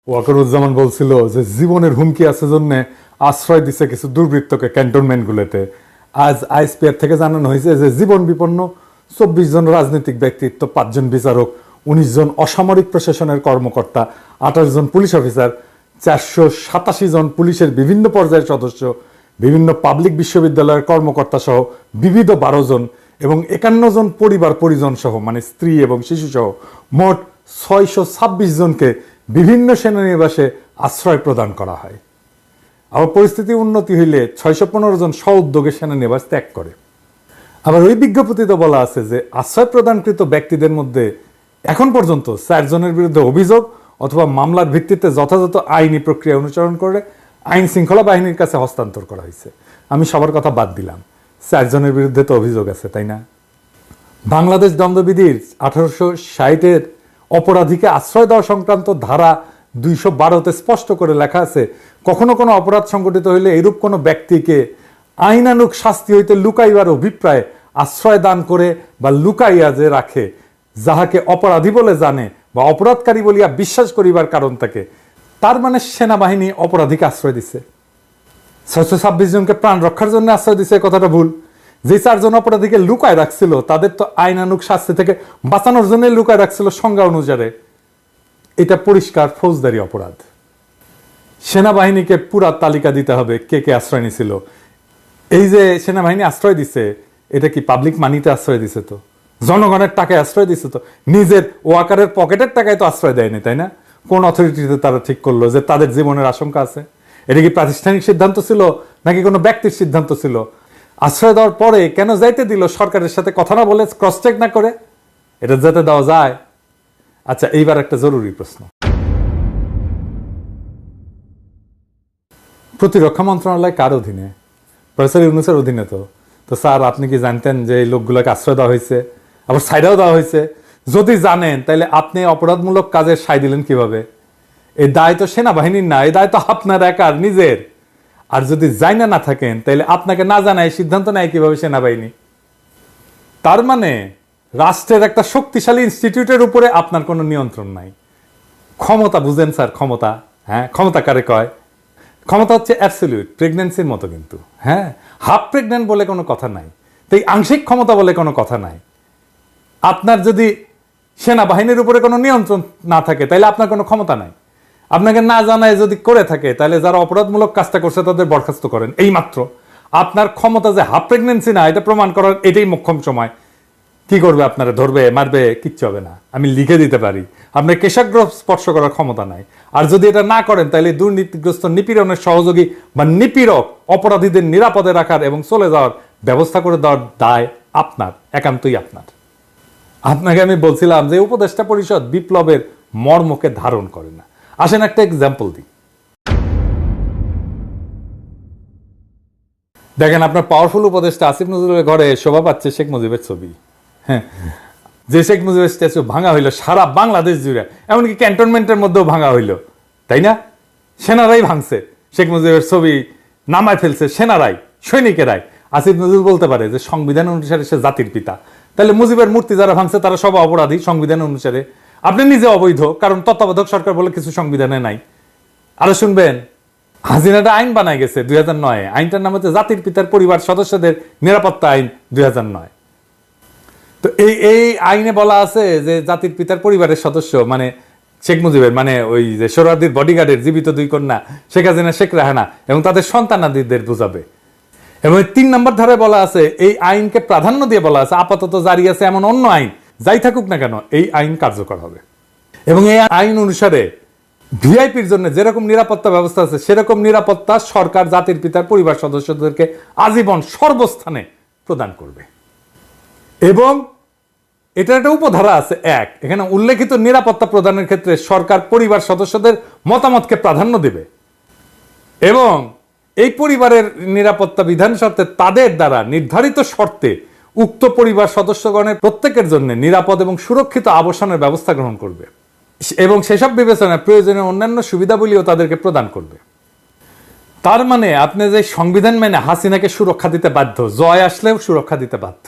ওয়াকারুজ্জামান বলছিল যে জীবনের হুমকি আছে জন্য আশ্রয় দিচ্ছে কিছু দুর্বৃত্তকে ক্যান্টনমেন্টগুলোতে। আজ আইএসপিআর থেকে জানানো হয়েছে যে জীবন বিপন্ন 24 জন রাজনৈতিক ব্যক্তিত্ব, 5 জন বিচারক, 19 জন অসামরিক প্রশাসনের কর্মকর্তা, 28 জন পুলিশ অফিসার, 487 জন পুলিশের বিভিন্ন পর্যায়ের সদস্য, বিভিন্ন পাবলিক বিশ্ববিদ্যালয়ের কর্মকর্তা সহ বিবিধ 12 জন এবং 51 জন পরিবার পরিজন সহ মানে স্ত্রী এবং শিশু সহ মোট 626 জনকে বিভিন্ন সেনানিবাসে আশ্রয় প্রদান করা হয়। আবার পরিস্থিতি উন্নতি হইলে 615 জন স্ব উদ্যোগে সেনানিবাস ত্যাগ করে। আবার ওই বিজ্ঞপ্তিতে বলা আছে যে আশ্রয় প্রদানকৃত ব্যক্তিদের মধ্যে এখন পর্যন্ত 4 জনের বিরুদ্ধে অভিযোগ অথবা মামলার ভিত্তিতে যথাযথ আইনি প্রক্রিয়া অনুসরণ করে আইন শৃঙ্খলা বাহিনীর কাছে হস্তান্তর করা হয়েছে। আমি সবার কথা বাদ দিলাম, 4 জনের বিরুদ্ধে তো অভিযোগ আছে, তাই না? বাংলাদেশ দণ্ডবিধির 1860-এর অপরাধীকে আশ্রয় দেওয়া সংক্রান্ত ধারা 212-তে স্পষ্ট করে লেখা আছে, কখনো কোনো অপরাধ সংঘটিত হইলে এরূপ কোনো ব্যক্তিকে আইনানুগ শাস্তি হইতে লুকাইবার অভিপ্রায়ে আশ্রয় দান করে বা লুকাইয়া যে রাখে, যাহাকে অপরাধী বলে জানে বা অপরাধকারী বলিয়া বিশ্বাস করিবার কারণ থাকে, তার মানে সেনাবাহিনী অপরাধীকে আশ্রয় দিছে। 626 জনকে প্রাণ রক্ষার জন্য আশ্রয় দিছে, কথাটা ভুল। যে 4 জন অপরাধীকে লুকায় রাখছিল তাদের তো আইনানুগ শাস্তি থেকে বাঁচানোর জন্য লুকায় রাখছিল সংজ্ঞা অনুসারে। এটা পরিষ্কার ফৌজদারি অপরাধ। সেনাবাহিনীকে পুরা তালিকা দিতে হবে কে কে আশ্রয় নিছিল। এই যে সেনাবাহিনী আশ্রয় দিছে, এটা কি পাবলিক মানিতে আশ্রয় দিছে? তো জনগণের টাকায় আশ্রয় দিছে, তো নিজের ওয়াকারের পকেটের টাকায় তো আশ্রয় দেয়নি, তাই না? কোন অথরিটিতে তারা ঠিক করলো যে তাদের জীবনের আশঙ্কা আছে? এটা কি প্রাতিষ্ঠানিক সিদ্ধান্ত ছিল নাকি কোনো ব্যক্তির সিদ্ধান্ত ছিল? আশ্রয় দেওয়ার পরে কেন যাইতে দিল সরকারের সাথে কথা না বলে, ক্রস চেক না করে? এটা যাতে দেওয়া যায়। আচ্ছা, এইবার একটা জরুরি প্রশ্ন। প্রতিরক্ষা মন্ত্রণালয় কার অধীনে? প্রফেসর ইউনূসের অধীনে। তো স্যার, আপনি কি জানতেন যে এই লোকগুলোকে আশ্রয় দেওয়া হয়েছে, আবার সাইডাও দেওয়া হয়েছে? যদি জানেন তাহলে আপনি অপরাধমূলক কাজে সাই দিলেন কিভাবে? এই দায় তো সেনাবাহিনীর না, এই দায় তো আপনার একার নিজের। আর যদি জানা না থাকেন তাহলে আপনাকে না জানায় সিদ্ধান্ত নেয় কিভাবে সেনাবাহিনী? তার মানে রাষ্ট্রের একটা শক্তিশালী ইনস্টিটিউটের উপরে আপনার কোনো নিয়ন্ত্রণ নাই। ক্ষমতা বুঝেন স্যার? ক্ষমতা, হ্যাঁ, ক্ষমতা কারে কয়? ক্ষমতা হচ্ছে অ্যাবসলিউট, প্রেগন্যান্সির মতো কিন্তু। হ্যাঁ, হাফ প্রেগন্যান্ট বলে কোনো কথা নাই, তাই আংশিক ক্ষমতা বলে কোনো কথা নাই। আপনার যদি সেনাবাহিনীর উপরে কোনো নিয়ন্ত্রণ না থাকে তাহলে আপনার কোনো ক্ষমতা নাই। আপনাকে না জানায় যদি করে থাকে তাহলে যারা অপরাধমূলক কাজটা করছে তাদের বরখাস্ত করেন। এই মাত্র। আপনার ক্ষমতা যে হাফ প্রেগন্যান্সি না এটা প্রমাণ করার এটাই মোক্ষম সময়। কি করবে? আপনারা ধরবে, মারবে? কিচ্ছু হবে না, আমি লিখে দিতে পারি। আপনার কেশাগ্র স্পর্শ করার ক্ষমতা নাই। আর যদি এটা না করেন তাহলে দুর্নীতিগ্রস্ত নিপীড়নের সহযোগী বা নিপীড়ক অপরাধীদের নিরাপদে রাখার এবং চলে যাওয়ার ব্যবস্থা করে দেওয়ার দায় আপনার, একান্তই আপনার। আপনাকে আমি বলছিলাম যে উপদেষ্টা পরিষদ বিপ্লবের মর্মকে ধারণ করে না। আসেন একটা এক্সাম্পল দিই। দেখেন, আপনার পাওয়ারফুল উপদেষ্টা আসিফ নজরুলের ঘরে শোভা পাচ্ছে শেখ মুজিবের ছবি। হ্যাঁ, যে শেখ মুজিবের স্ট্যাচু ভাঙা হইলো সারা বাংলাদেশ জুড়ে, এমনকি ক্যান্টনমেন্টের মধ্যেও ভাঙা হইলো, তাই না? সেনারাই ভাঙছে, শেখ মুজিবের ছবি নামায় ফেলছে সেনারাই, সৈনিকেরাই। আসিফ নজরুল বলতে পারে যে সংবিধান অনুসারে সে জাতির পিতা, তাহলে মুজিবের মূর্তি যারা ভাঙছে তারা সব অপরাধী সংবিধান অনুসারে। আপনি নিজে অবৈধ, কারণ তত্ত্বাবধায়ক সরকার বলে কিছু সংবিধানে নাই। আরো শুনবেন, হাসিনাটা আইন বানায় গেছে 2009-এ। আইনটার নাম হচ্ছে জাতির পিতার পরিবার সদস্যদের নিরাপত্তা আইন 2009। তো এই আইনে বলা আছে যে জাতির পিতার পরিবারের সদস্য মানে শেখ মুজিবের, মানে ওই যে সোহরাওয়ার্দীর বডিগার্ডের জীবিত 2 কন্যা শেখ হাসিনা, শেখ রেহানা এবং তাদের সন্তানাদিদের বোঝাবে। এবং 3 নম্বর ধারায় বলা আছে, এই আইনকে প্রাধান্য দিয়ে বলা আছে আপাতত জারি আছে এমন অন্য আইন যাই থাকুক না কেন এই আইন কার্যকর হবে। এবং এই আইন অনুসারে ভিআইপির জন্য যেরকম নিরাপত্তা ব্যবস্থা আছে সেরকম নিরাপত্তা সরকার জাতির পিতার পরিবার সদস্যদেরকে আজীবন সর্বস্থানে প্রদান করবে। এবং এটার একটা উপধারা আছে 1, এখানে উল্লেখিত নিরাপত্তা প্রদানের ক্ষেত্রে সরকার পরিবার সদস্যদের মতামতকে প্রাধান্য দেবে এবং এই পরিবারের নিরাপত্তা বিধান স্বার্থে তাদের দ্বারা নির্ধারিত শর্তে উক্ত পরিবার সদস্যগণের প্রত্যেকের জন্য নিরাপদ এবং সুরক্ষিত আবাসনের ব্যবস্থা গ্রহণ করবে এবং সেসব বিবেচনায় প্রয়োজনীয় অন্যান্য সুবিধাবলীও তাদেরকে প্রদান করবে। তার মানে আপনি যে সংবিধান মেনে হাসিনাকে সুরক্ষা দিতে বাধ্য, জয় আসলেও সুরক্ষা দিতে বাধ্য।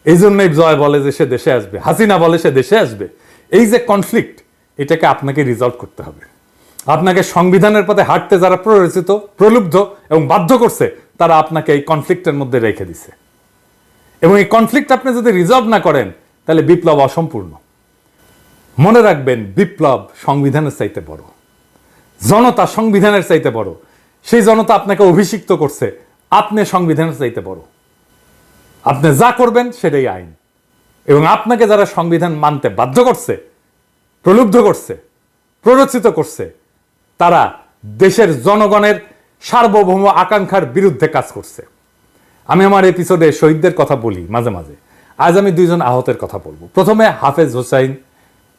এই জন্যই জয় বলে যে সে দেশে আসবে, হাসিনা বলে সে দেশে আসবে। এই যে কনফ্লিক্ট, এটাকে আপনাকে রিজলভ করতে হবে। আপনাকে সংবিধানের পথে হাঁটতে যারা প্ররোচিত, প্রলুব্ধ এবং বাধ্য করছে, তারা আপনাকে এই কনফ্লিক্টের মধ্যে রেখে দিছে। এবং এই কনফ্লিক্ট আপনি যদি রিজলভ না করেন, তাহলে বিপ্লব অসম্পূর্ণ। মনে রাখবেন, বিপ্লব সংবিধানের চাইতে বড়, জনতা সংবিধানের চাইতে বড়। সেই জনতা আপনাকে অভিষিক্ত করছে, আপনি সংবিধানের চাইতে বড়। আপনি যা করবেন সেটাই আইন। এবং আপনাকে যারা সংবিধান মানতে বাধ্য করছে, প্রলুব্ধ করছে, প্ররোচিত করছে, তারা দেশের জনগণের সার্বভৌম আকাঙ্ক্ষার বিরুদ্ধে কাজ করছে। আমি আমার এপিসোডে শহীদদের কথা বলি মাঝে মাঝে। আজ আমি দুইজন আহতের কথা বলবো। প্রথমে হাফেজ হোসাইন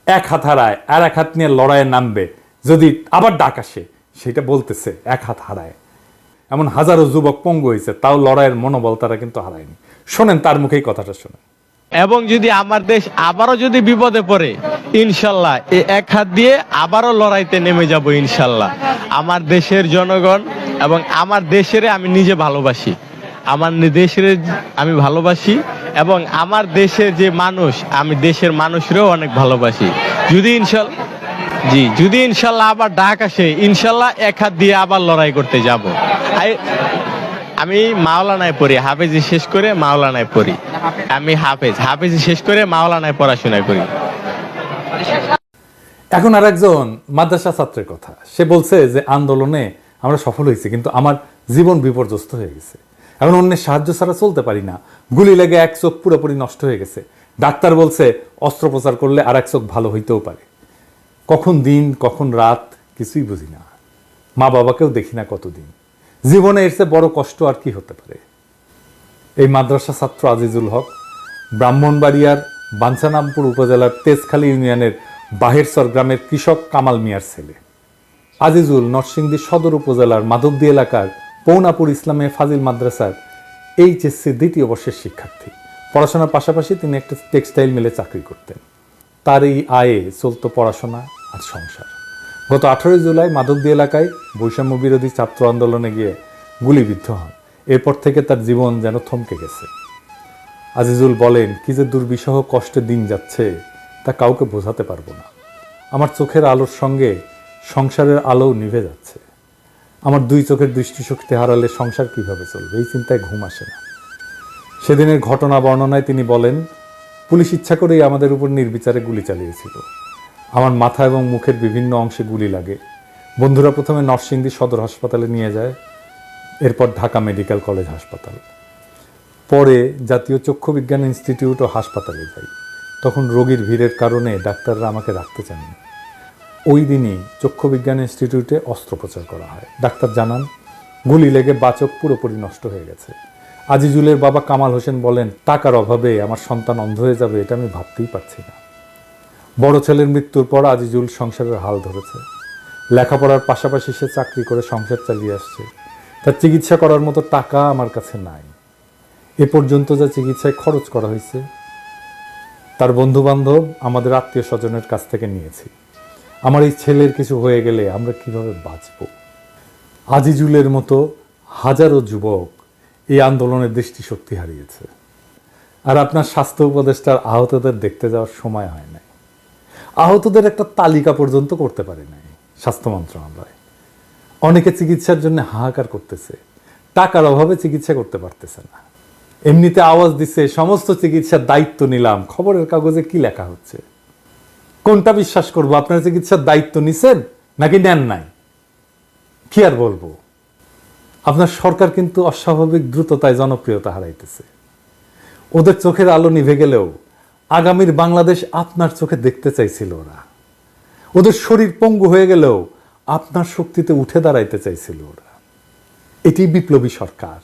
এক হাত হারায় আর এক হাত নিয়ে লড়াইয়ে নামবে, যদি আবার ডাক আসে সেটা বলতেছে এক হাত হারায়। এমন হাজারো যুবক পঙ্গু হয়েছে, তাও লড়াইয়ের মনোবল তারা কিন্তু হারায়নি। শোনেন তার মুখেই কথাটা শোনেন। এবং যদি আমার দেশ আবারও যদি বিপদে পড়ে, ইনশাল্লাহ এই এক হাত দিয়ে আবারও লড়াইতে নেমে যাব ইনশাল্লাহ। আমার দেশের জনগণ এবং আমার দেশের আমি নিজে ভালোবাসি, আমার দেশের আমি ভালোবাসি, এবং আমার দেশের যে মানুষ, আমি দেশের মানুষরাও অনেক ভালোবাসি। যদি ইনশাল্লাহ আবার ডাক আসে, ইনশাল্লাহ এক হাত দিয়ে আবার লড়াই করতে যাব। আমি মাওলানায় পড়ি, হাফেজি শেষ করে মাওলানায় পড়ি। আমি হাফেজি শেষ করে মাওলানায় পড়াশোনা করি। এখন আর একজন মাদ্রাসা ছাত্রের কথা। সে বলছে যে আন্দোলনে আমরা সফল হয়েছি, কিন্তু আমার জীবন বিপর্যস্ত হয়ে গেছে। এখন অন্যের সাহায্য ছাড়া চলতে পারি না। গুলি লেগে এক চোখ পুরোপুরি নষ্ট হয়ে গেছে। ডাক্তার বলছে অস্ত্রোপচার করলে আর এক চোখ ভালো হইতেও পারে। কখন দিন কখন রাত কিছুই বুঝি না। মা বাবাকেও দেখি না কতদিন। জীবনে এর চেয়ে বড় কষ্ট আর কি হতে পারে। এই মাদ্রাসা ছাত্র আজিজুল হক ব্রাহ্মণবাড়িয়ার বাঞ্ছারামপুর উপজেলার তেজখালী ইউনিয়নের বাহেরসর গ্রামের কৃষক কামাল মিয়ার ছেলে। আজিজুল নরসিংদী সদর উপজেলার মাধবদী এলাকার পৌনাপুর ইসলামে ফাজিল মাদ্রাসার এইচএসসি দ্বিতীয় বর্ষের শিক্ষার্থী। পড়াশোনার পাশাপাশি তিনি একটা টেক্সটাইল মিলে চাকরি করতেন। তার এই আয়ে চলত পড়াশোনা আর সংসার। গত 18 জুলাই মাধবদী এলাকায় বৈষম্য বিরোধী ছাত্র আন্দোলনে গিয়ে গুলিবিদ্ধ হন। এরপর থেকে তার জীবন যেন থমকে গেছে। আজিজুল বলেন, কি যে দুর্বিষহ কষ্টে দিন যাচ্ছে তা কাউকে বোঝাতে পারবো না। আমার চোখের আলোর সঙ্গে সংসারের আলোও নিভে যাচ্ছে। আমার দুই চোখের দৃষ্টিশক্তি হারালে সংসার কিভাবে চলবে, এই চিন্তায় ঘুম আসে না। সেদিনের ঘটনা বর্ণনায় তিনি বলেন, পুলিশ ইচ্ছা করেই আমাদের উপর নির্বিচারে গুলি চালিয়েছিল। আমার মাথা এবং মুখের বিভিন্ন অংশে গুলি লাগে। বন্ধুরা প্রথমে নরসিংদী সদর হাসপাতালে নিয়ে যায়, এরপর ঢাকা মেডিকেল কলেজ হাসপাতাল, পরে জাতীয় চক্ষু বিজ্ঞান ইনস্টিটিউট ও হাসপাতালে যাই। তখন রোগীর ভিড়ের কারণে ডাক্তাররা আমাকে রাখতে চাননি। ওই দিনই চক্ষু বিজ্ঞান ইনস্টিটিউটে অস্ত্রোপচার করা হয়। ডাক্তার জানান গুলি লেগে বাচক পুরোপুরি নষ্ট হয়ে গেছে। আজিজুলের বাবা কামাল হোসেন বলেন, টাকার অভাবে আমার সন্তান অন্ধ হয়ে যাবে এটা আমি ভাবতেই পারছি না। বড় ছেলের মৃত্যুর পর আজিজুল সংসারের হাল ধরেছে। লেখাপড়ার পাশাপাশি সে চাকরি করে সংসার চালিয়ে আসছে। তার চিকিৎসা করার মতো টাকা আমার কাছে নাই। এ পর্যন্ত যা চিকিৎসায় খরচ করা হয়েছে তার বন্ধু বান্ধব, আমাদের আত্মীয় স্বজনের কাছ থেকে নিয়েছি। আমার এই ছেলের কিছু হয়ে গেলে আমরা কিভাবে বাঁচব? আজিজুলের মতো হাজারো যুবক এই আন্দোলনের দৃষ্টিশক্তি হারিয়েছে। আর আপনার স্বাস্থ্য উপদেষ্টার আহতদের দেখতে যাওয়ার সময় হয় নাই। আহতদের একটা তালিকা পর্যন্ত করতে পারে নাই স্বাস্থ্য মন্ত্রণালয়। অনেকে চিকিৎসার জন্য হাহাকার করতেছে, টাকার অভাবে চিকিৎসা করতে পারতেছে না। এমনিতে আওয়াজ দিচ্ছে সমস্ত চিকিৎসার দায়িত্ব নিলাম। খবরের কাগজে কি লেখা হচ্ছে? কোনটা বিশ্বাস করবো? আপনার চিকিৎসার দায়িত্ব নিছেন নাকি নেন নাই? কি আর বলবো। আপনার সরকার কিন্তু অস্বাভাবিক দ্রুততায় জনপ্রিয়তা হারাইতেছে। ওদের চোখের আলো নিভে গেলেও আগামীর বাংলাদেশ আপনার চোখে দেখতে চাইছিল ওরা। ওদের শরীর পঙ্গু হয়ে গেলেও আপনার শক্তিতে উঠে দাঁড়াইতে চাইছিল ওরা। এটি বিপ্লবী সরকার।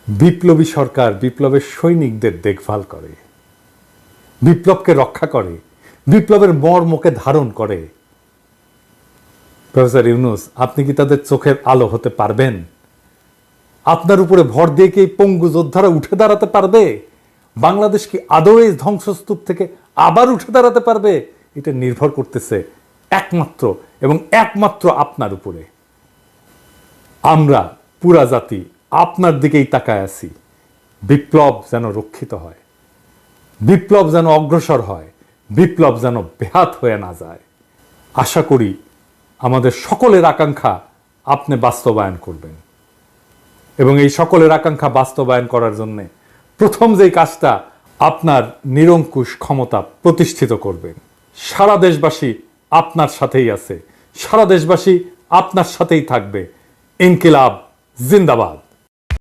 বিপ্লবী সরকার বিপ্লবের সৈনিকদের দেখভাল করে, বিপ্লবকে রক্ষা করে, বিপ্লবের মর্মকে ধারণ করে। প্রফেসর ইউনূস, আপনি কি তাদের চোখের আলো হতে পারবেন? আপনার উপরে ভর দিয়ে কি পঙ্গু যোদ্ধারা উঠে দাঁড়াতে পারবে? বাংলাদেশ কি আদৌ এই ধ্বংসস্তূপ থেকে আবার উঠে দাঁড়াতে পারবে? এটা নির্ভর করতেছে একমাত্র এবং একমাত্র আপনার উপরে। আমরা পুরা জাতি আপনার দিকেই তাকায় আছি। বিপ্লব যেন রক্ষিত হয়, বিপ্লব যেন অগ্রসর হয়, বিপ্লব যেন বেহাত হয়ে না যায়। আশা করি আমাদের সকলের আকাঙ্ক্ষা আপনি বাস্তবায়ন করবেন এবং এই সকলের আকাঙ্ক্ষা বাস্তবায়ন করার জন্য প্রথম যেই কাজটা আপনার নিরঙ্কুশ ক্ষমতা প্রতিষ্ঠিত করবেন। সারা দেশবাসী আপনার সাথেই আছে, সারা দেশবাসী আপনার সাথেই থাকবে। ইনকিলাব জিন্দাবাদ।